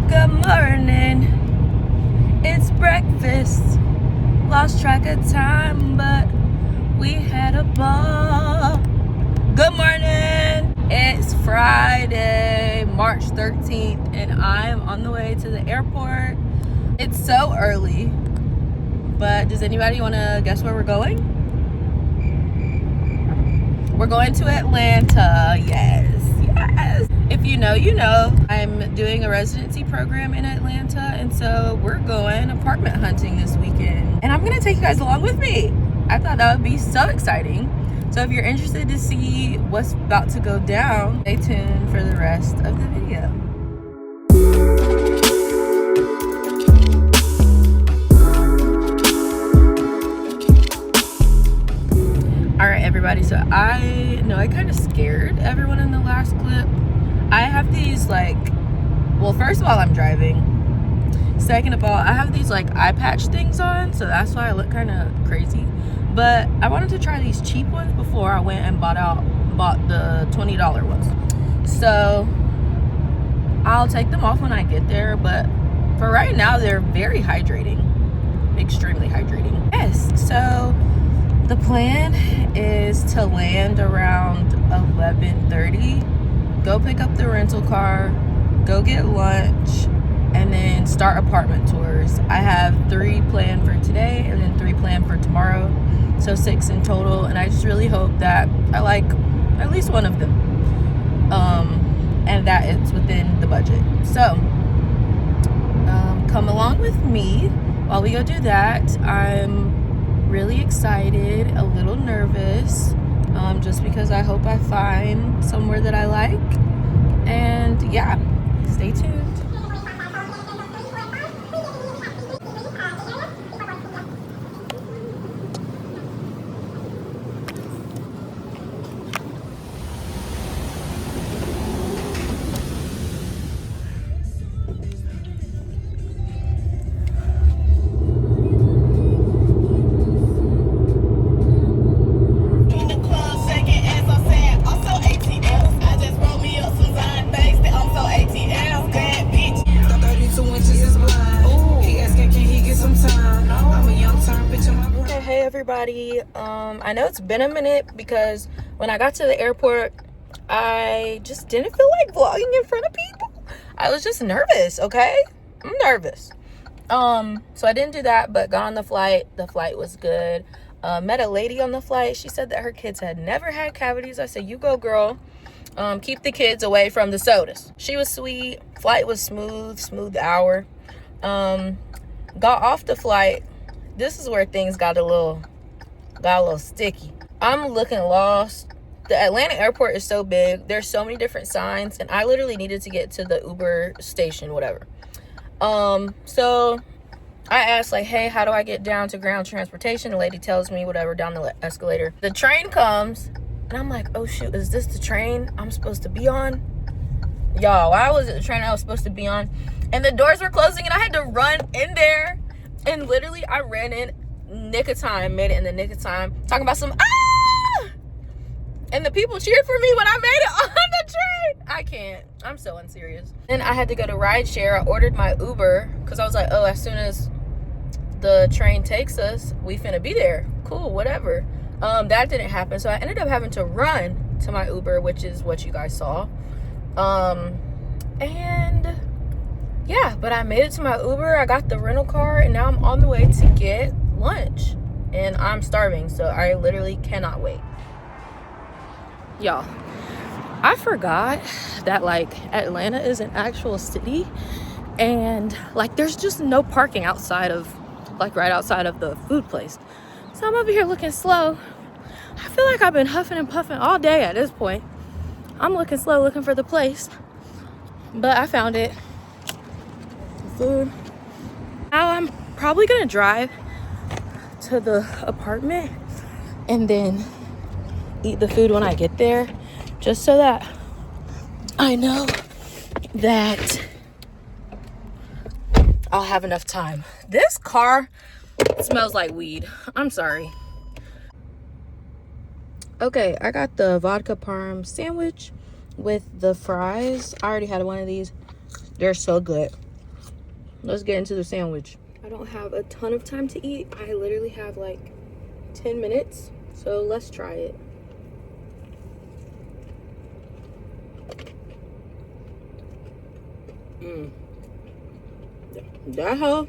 Good morning. It's breakfast. Lost track of time, but we had a ball. Good morning. It's Friday, March 13th, and I'm on the way to the airport. It's so early, but does anybody want to guess where we're going? We're going to Atlanta. Yes. If you know, you know. I'm doing a residency program in Atlanta, and so we're going apartment hunting this weekend. And I'm gonna take you guys along with me. I thought that would be so exciting. So if you're interested to see what's about to go down, stay tuned for the rest of the video. All right, everybody, so I know I kind of scared everyone in the last clip. I have these, like, well, first of all, I'm driving. Second of all, I have these, like, eye patch things on, so that's why I look kind of crazy. But I wanted to try these cheap ones before I went and bought the $20 ones. So I'll take them off when I get there, but for right now, they're very hydrating, extremely hydrating. Yes, so the plan is to land around 11:30, go pick up the rental car, go get lunch, and then start apartment tours. I have 3 planned for today and then 3 planned for tomorrow, so 6 in total, and I just really hope that I like at least one of them, and that it's within the budget. So come along with me while we go do that. I'm really excited, a little nervous, just because I hope I find somewhere that I like. And yeah, stay tuned. Everybody, I know it's been a minute because when I got to the airport, I just didn't feel like vlogging in front of people. I was just nervous. Okay, I'm nervous. So I didn't do that, but got on the flight. The flight was good. Met a lady on the flight. She said that her kids had never had cavities. I said, you go, girl. Keep the kids away from the sodas. She was sweet. Flight was smooth hour. Got off the flight. This is where things got a little sticky. I'm looking lost. The Atlanta airport is so big. There's so many different signs, and I literally needed to get to the Uber station, whatever. So I asked, like, hey, how do I get down to ground transportation? The lady tells me, whatever, down the escalator. The train comes, and I'm like, oh shoot, is this the train I'm supposed to be on? Y'all, why was it the train I was supposed to be on? And the doors were closing, and I had to run in there. And literally, I ran in nick of time, made it in the nick of time, talking about some, ah! And the people cheered for me when I made it on the train. I can't. I'm so unserious. Then I had to go to rideshare. I ordered my Uber because I was like, oh, as soon as the train takes us, we finna be there. Cool, whatever. That didn't happen. So I ended up having to run to my Uber, which is what you guys saw. And yeah, but I made it to my Uber. I got the rental car, and now I'm on the way to get lunch. And I'm starving, so I literally cannot wait. Y'all, I forgot that, like, Atlanta is an actual city. And, like, there's just no parking outside of, like, right outside of the food place. So I'm over here looking slow. I feel like I've been huffing and puffing all day at this point. I'm looking slow, looking for the place. But I found it. Food. Now I'm probably gonna drive to the apartment and then eat the food when I get there, just so that I know that I'll have enough time. This car smells like weed. I'm sorry. Okay, I got the vodka parm sandwich with the fries. I already had one of these. They're so good. let's get into the sandwich. I don't have a ton of time to eat. I literally have like 10 minutes. So let's try it. That hoe.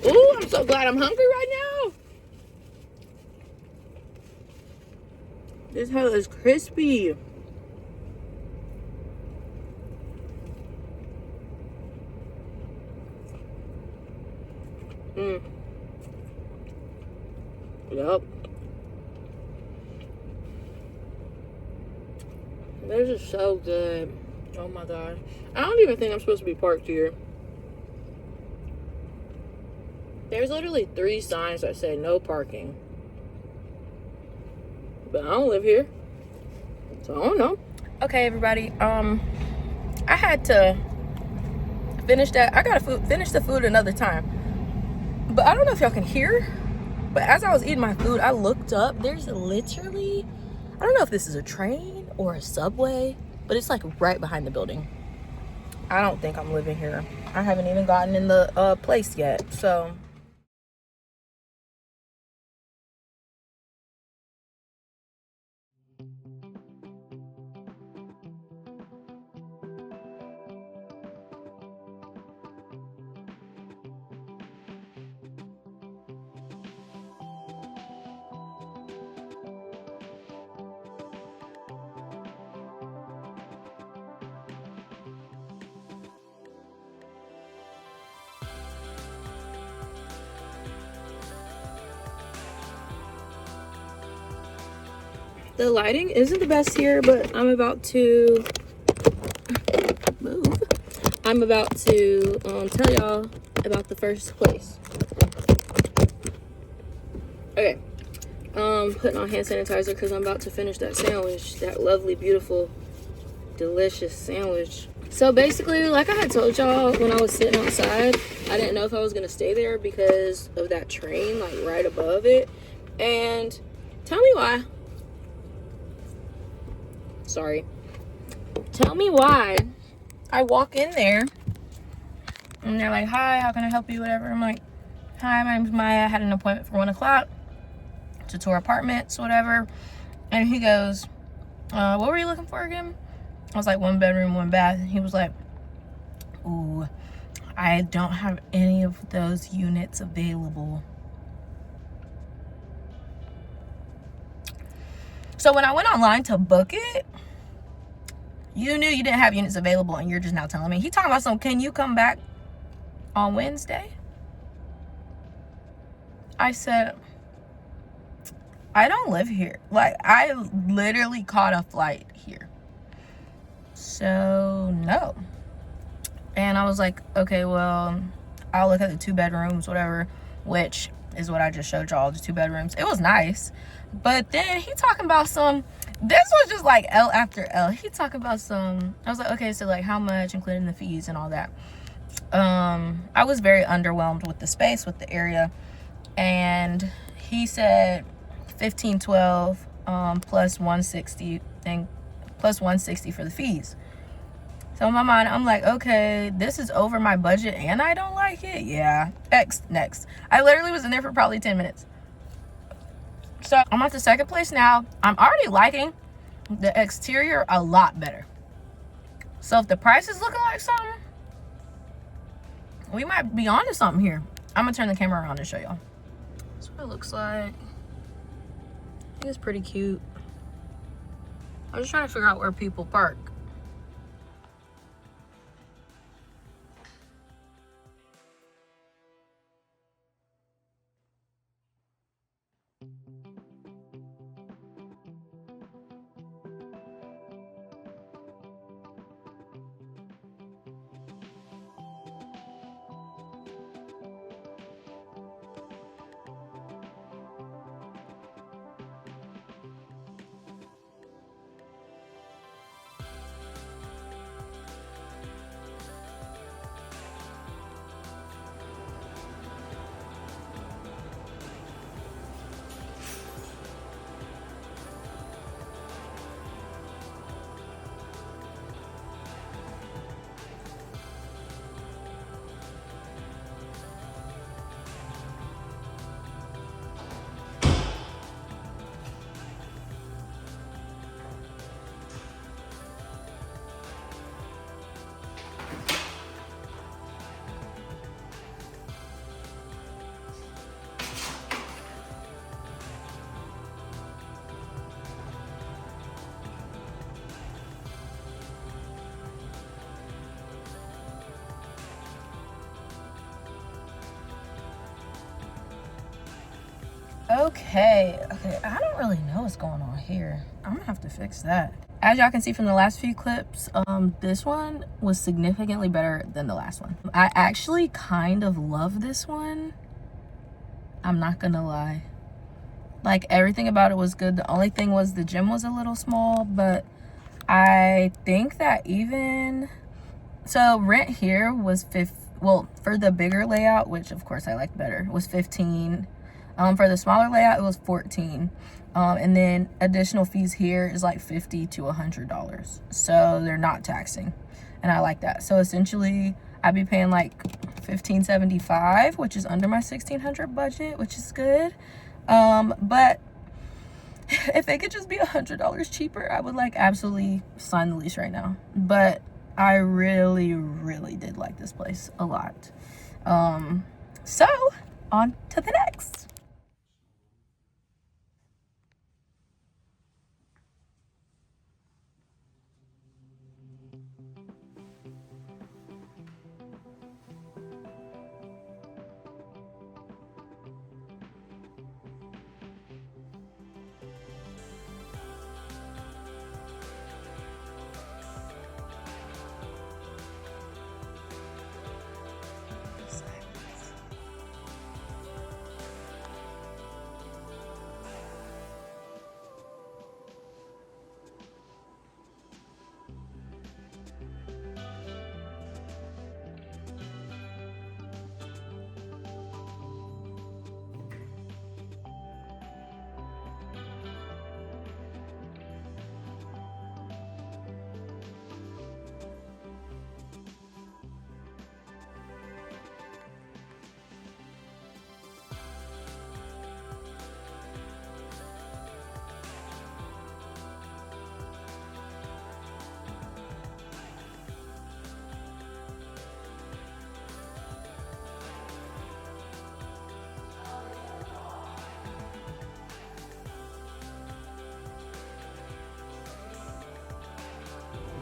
Ooh, I'm so glad I'm hungry right now. This hoe is crispy. Yup. This is so good. Oh my god. I don't even think I'm supposed to be parked here. There's literally 3 signs that say no parking. But I don't live here. So I don't know. Okay, everybody. I had to finish that. I gotta finish the food another time. But I don't know if y'all can hear. But as I was eating my food, I looked up. There's literally, I don't know if this is a train or a subway, but it's like right behind the building. I don't think I'm living here. I haven't even gotten in the place yet. So the lighting isn't the best here, but I'm about to move. I'm about to tell y'all about the first place. Okay. Putting on hand sanitizer because I'm about to finish that sandwich. That lovely, beautiful, delicious sandwich. So basically, like I had told y'all when I was sitting outside, I didn't know if I was gonna stay there because of that train like right above it. And tell me why. Sorry. Tell me why I walk in there and they're like, hi, how can I help you? Whatever. I'm like, hi, my name's Maya. I had an appointment for 1 o'clock to tour apartments, whatever. And he goes, what were you looking for again? I was like, 1 bedroom, 1 bath. And he was like, ooh, I don't have any of those units available. So when I went online to book it, you knew you didn't have units available and you're just now telling me. He talking about some, can you come back on Wednesday? I said, I don't live here. Like, I literally caught a flight here. So, no. And I was like, okay, well, I'll look at the 2 bedrooms, whatever, which is what I just showed y'all, the 2 bedrooms. It was nice. But then he talking about some, this was just like L after L. He talking about some, I was like, okay, so like how much, including the fees and all that. I was very underwhelmed with the space, with the area. And he said 1512 plus 160 and plus 160 for the fees. So in my mind, I'm like, okay, this is over my budget and I don't like it. Yeah, next. I literally was in there for probably 10 minutes. So I'm at the second place now. I'm already liking the exterior a lot better. So if the price is looking like something, we might be onto something here. I'm gonna turn the camera around and show y'all. That's what it looks like. I think it's pretty cute. I'm just trying to figure out where people park. Okay, I don't really know what's going on here. I'm gonna have to fix that. As y'all can see from the last few clips, this one was significantly better than the last one. I actually kind of love this one. I'm not gonna lie. Like, everything about it was good. The only thing was the gym was a little small, but I think that even... So rent here was well, for the bigger layout, which of course I liked better, was 15. For the smaller layout, it was 14. And then additional fees here is like $50 to $100. So they're not taxing, and I like that. So essentially, I'd be paying like $1,575, which is under my $1,600 budget, which is good. But if it could just be $100 cheaper, I would like absolutely sign the lease right now. But I really, really did like this place a lot. So on to the next.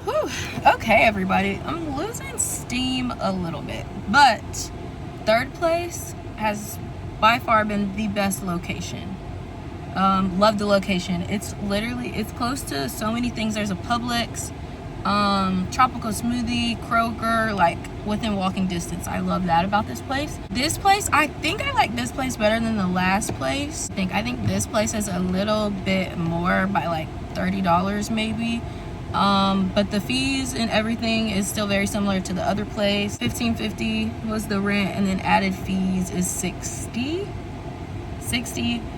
Whew. Okay, everybody, I'm losing steam a little bit, but third place has by far been the best location. Love the location. It's close to so many things. There's a Publix, tropical smoothie, Kroger, like within walking distance. I love that about this place. I think I like this place better than the last place. I think this place is a little bit more by like $30 maybe. But the fees and everything is still very similar to the other place. $15.50 was the rent, and then added fees is $60,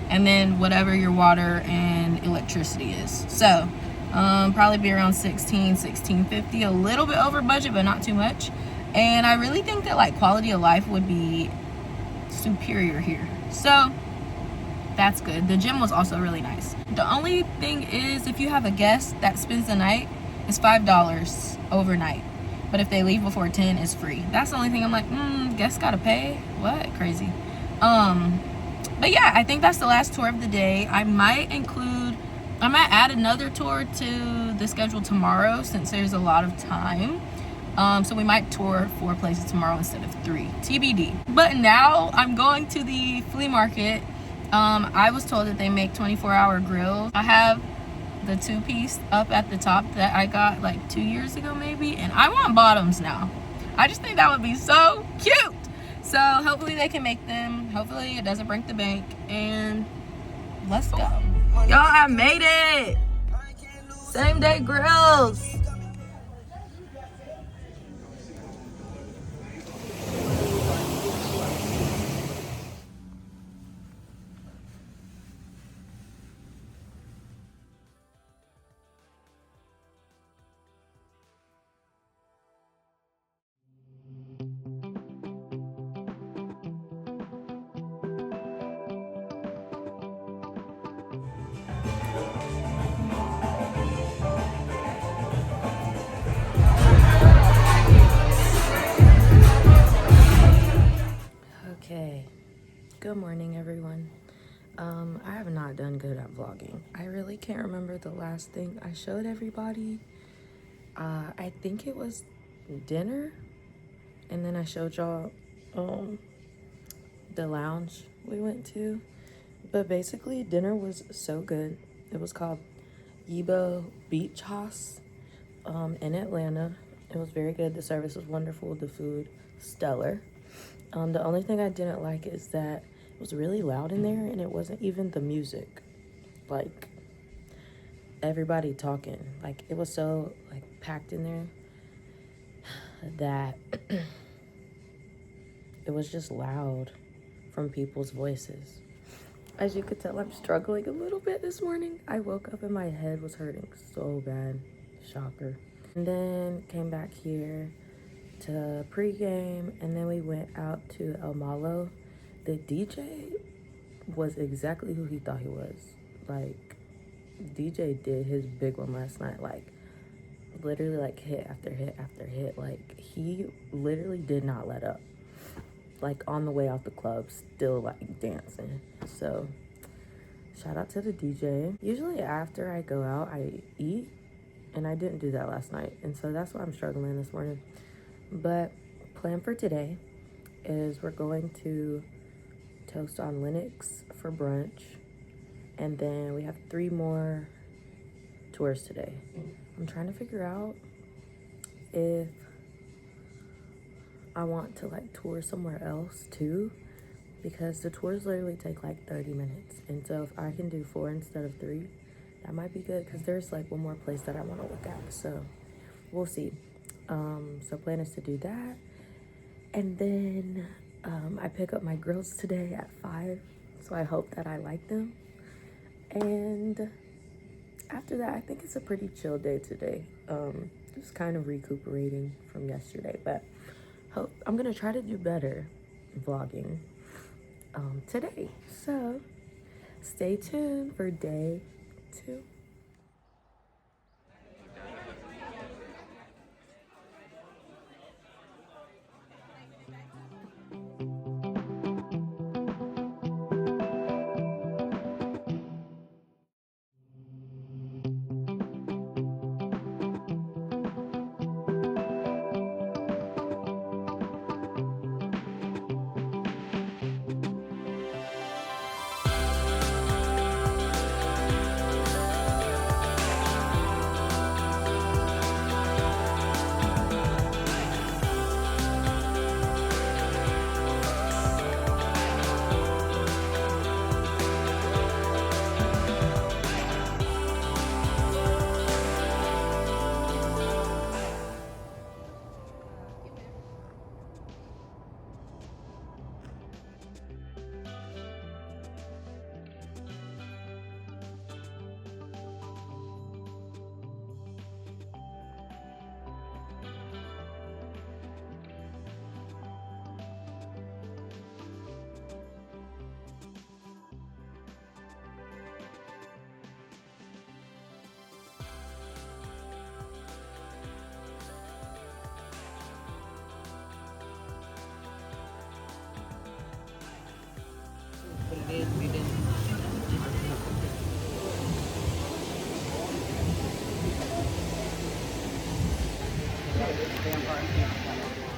and then whatever your water and electricity is. So probably be around $16.50, a little bit over budget, but not too much. And I really think that like quality of life would be superior here. So that's good. The gym was also really nice. The only thing is, if you have a guest that spends the night, it's $5 overnight. But if they leave before 10, it's free. That's the only thing I'm like, guests gotta pay? What? Crazy. But yeah, I think that's the last tour of the day. I might add another tour to the schedule tomorrow since there's a lot of time. So we might tour 4 places tomorrow instead of 3. TBD. But now I'm going to the flea market. I was told that they make 24-hour grills. I have the 2-piece up at the top that I got like 2 years ago maybe, and I want bottoms now. I just think that would be so cute. So hopefully they can make them. Hopefully it doesn't break the bank, and let's go. Y'all, I made it. Same day grills. Okay, good morning everyone. I have not done good at vlogging. I really can't remember the last thing I showed everybody. I think it was dinner, and then I showed y'all the lounge we went to. But basically, dinner was so good. It was called Yebo Beach Haus in Atlanta. It was very good. The service was wonderful. The food, stellar. The only thing I didn't like is that it was really loud in there, and it wasn't even the music. Like, everybody talking. Like, it was so, like, packed in there that it was just loud from people's voices. As you could tell, I'm struggling a little bit this morning. I woke up and my head was hurting so bad. Shocker. And then came back here to pregame, and then we went out to El Malo. The DJ was exactly who he thought he was. Like, DJ did his big one last night. Like, literally, like, hit after hit after hit. Like, he literally did not let up. Like, on the way out the club, still, like, dancing. So, shout out to the DJ. Usually after I go out, I eat, and I didn't do that last night. And so that's why I'm struggling this morning. But plan for today is we're going to toast on Lennox for brunch. And then we have 3 more tours today. I'm trying to figure out if I want to like tour somewhere else too, because the tours literally take like 30 minutes. And so if I can do 4 instead of 3, that might be good, because there's like one more place that I want to look at. So we'll see. So plan is to do that. And then I pick up my grillz today at 5. So I hope that I like them. And after that, I think it's a pretty chill day today. Just kind of recuperating from yesterday, but I'm gonna try to do better vlogging today. So stay tuned for day 2.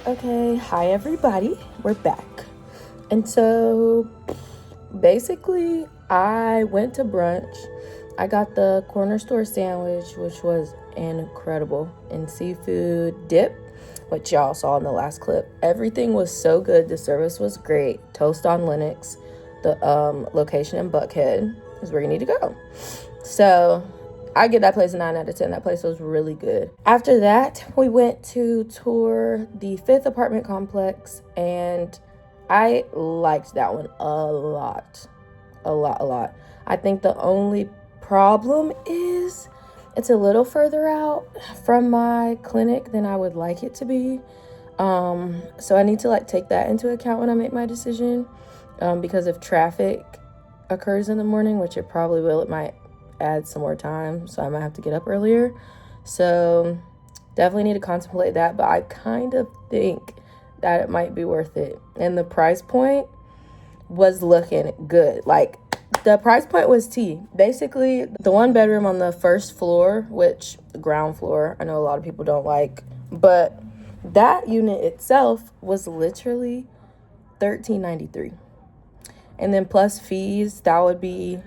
Okay, hi everybody, we're back. And so basically I went to brunch. I got the corner store sandwich, which was incredible, and seafood dip, which y'all saw in the last clip. Everything was so good. The service was great. Toast on Lennox. The location in Buckhead is where you need to go. So I give that place a 9 out of 10. That place was really good. After that, we went to tour the 5th apartment complex, and I liked that one a lot. I think the only problem is it's a little further out from my clinic than I would like it to be. So I need to like take that into account when I make my decision, because if traffic occurs in the morning, which it probably will, it might add some more time, so I might have to get up earlier. So definitely need to contemplate that, but I kind of think that it might be worth it. And the price point was looking good. Like, the price point was tea. Basically, the 1 bedroom on the first floor, which the ground floor, I know a lot of people don't like, but that unit itself was literally $13.93. and then plus fees, that would be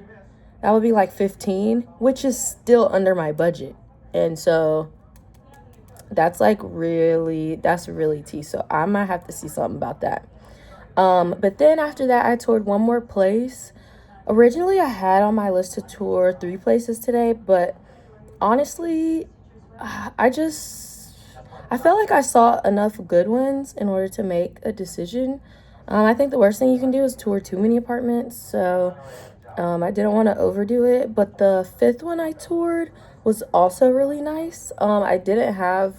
like 15, which is still under my budget. And so that's really tea. So I might have to see something about that. But then after that, I toured one more place. Originally, I had on my list to tour 3 places today, but honestly, I felt like I saw enough good ones in order to make a decision. I think the worst thing you can do is tour too many apartments, so I didn't want to overdo it. But the 5th one I toured was also really nice. I didn't have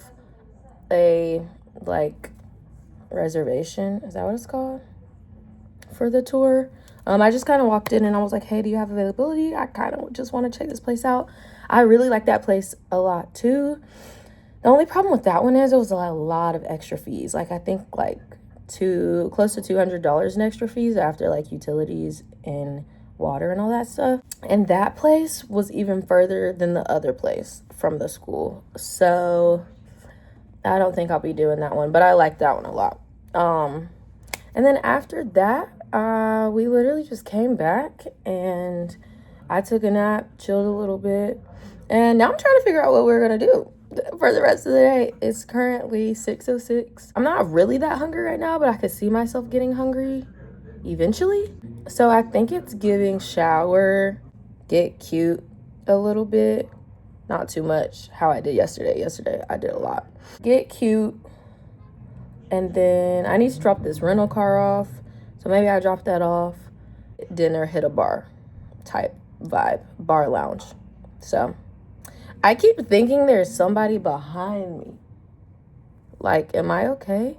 a like reservation. Is that what it's called? For the tour. I just kind of walked in and I was like, hey, do you have availability? I kind of just want to check this place out. I really like that place a lot too. The only problem with that one is it was a lot of extra fees. Like I think like close to $200 in extra fees after like utilities and water and all that stuff. And that place was even further than the other place from the school. So I don't think I'll be doing that one, but I like that one a lot. And then after that, we literally just came back and I took a nap, chilled a little bit, and now I'm trying to figure out what we're gonna do for the rest of the day. It's currently 6:06. I'm not really that hungry right now, but I could see myself getting hungry eventually. So I think it's giving shower, get cute a little bit, not too much how I did yesterday. Yesterday I did a lot. Get cute, and then I need to drop this rental car off. So maybe I drop that off. Dinner, hit a bar type vibe, bar lounge. So I keep thinking there's somebody behind me. Like, am I okay?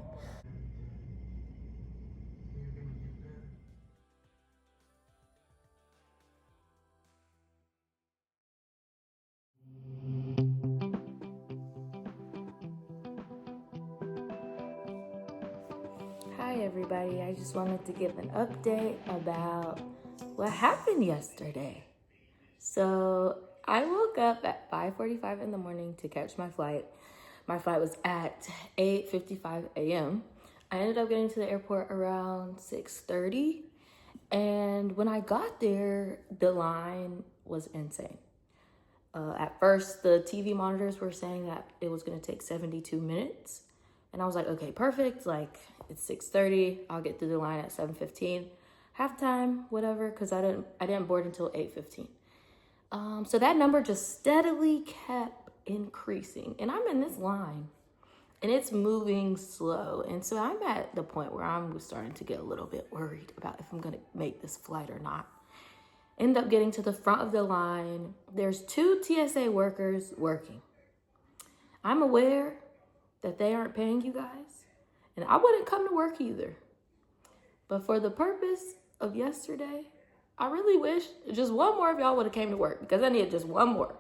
Hi everybody, I just wanted to give an update about what happened yesterday. So I woke up at 5:45 in the morning to catch my flight. My flight was at 8:55 a.m. I ended up getting to the airport around 6:30, and when I got there, the line was insane. At first, the TV monitors were saying that it was going to take 72 minutes. And I was like, okay, perfect. Like, it's 6:30. I'll get through the line at 7:15. Halftime, whatever, because I didn't board until 8:15. So that number just steadily kept increasing. And I'm in this line, and it's moving slow. And so I'm at the point where I'm starting to get a little bit worried about if I'm going to make this flight or not. End up getting to the front of the line. There's 2 TSA workers working. I'm aware that they aren't paying you guys, and I wouldn't come to work either. But for the purpose of yesterday, I really wish just one more of y'all would have came to work, because I needed just one more.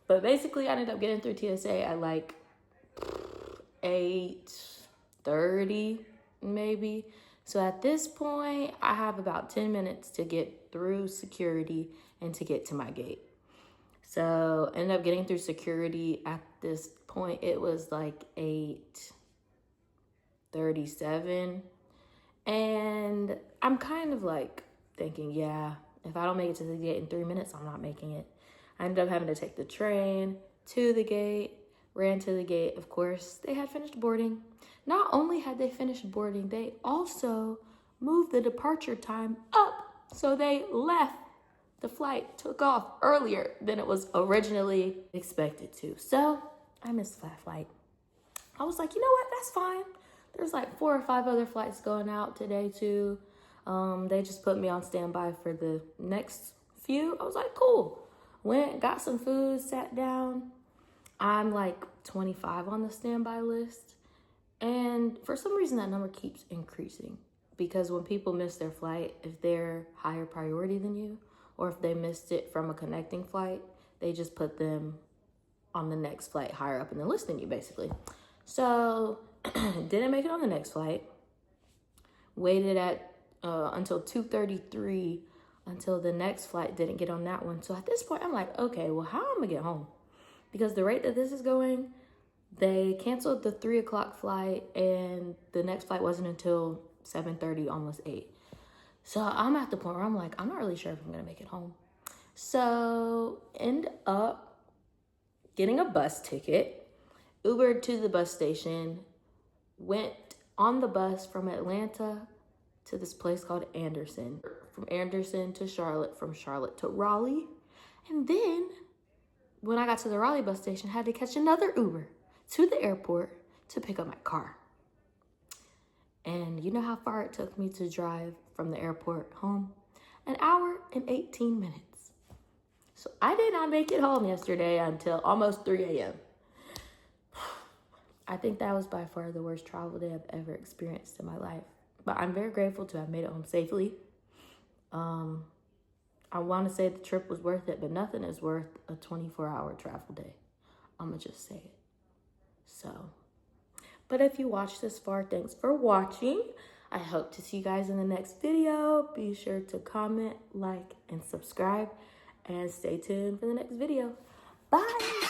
But basically, I ended up getting through TSA at like 8:30 maybe. So at this point, I have about 10 minutes to get through security and to get to my gate. So I ended up getting through security at this point. It was like 8:37. And I'm kind of like thinking, yeah, if I don't make it to the gate in 3 minutes, I'm not making it. I ended up having to take the train to the gate, ran to the gate. Of course, they had finished boarding. Not only had they finished boarding, they also moved the departure time up. So they left. The flight took off earlier than it was originally expected to. So I missed that flight. I was like, you know what? That's fine. There's like 4 or 5 other flights going out today too. They just put me on standby for the next few. I was like, cool. Went, got some food, sat down. I'm like 25 on the standby list. And for some reason, that number keeps increasing. Because when people miss their flight, if they're higher priority than you, or if they missed it from a connecting flight, they just put them on the next flight higher up in the list than you, basically. So, didn't make it on the next flight. Waited at until 2:33 until the next flight, didn't get on that one. So at this point, I'm like, okay, well, how am I gonna get home? Because the rate that this is going, they canceled the 3 o'clock flight, and the next flight wasn't until 7:30, almost 8. So I'm at the point where I'm like, I'm not really sure if I'm gonna make it home. So end up getting a bus ticket, Ubered to the bus station, went on the bus from Atlanta to this place called Anderson. From Anderson to Charlotte, from Charlotte to Raleigh. And then when I got to the Raleigh bus station, I had to catch another Uber to the airport to pick up my car. And you know how far it took me to drive from the airport home? 1 hour and 18 minutes. So I did not make it home yesterday until almost 3 a.m. I think that was by far the worst travel day I've ever experienced in my life. But I'm very grateful to have made it home safely. I want to say the trip was worth it, but nothing is worth a 24-hour travel day. I'm going to just say it. So, but if you watched this far, thanks for watching. I hope to see you guys in the next video. Be sure to comment, like, and subscribe. And stay tuned for the next video. Bye!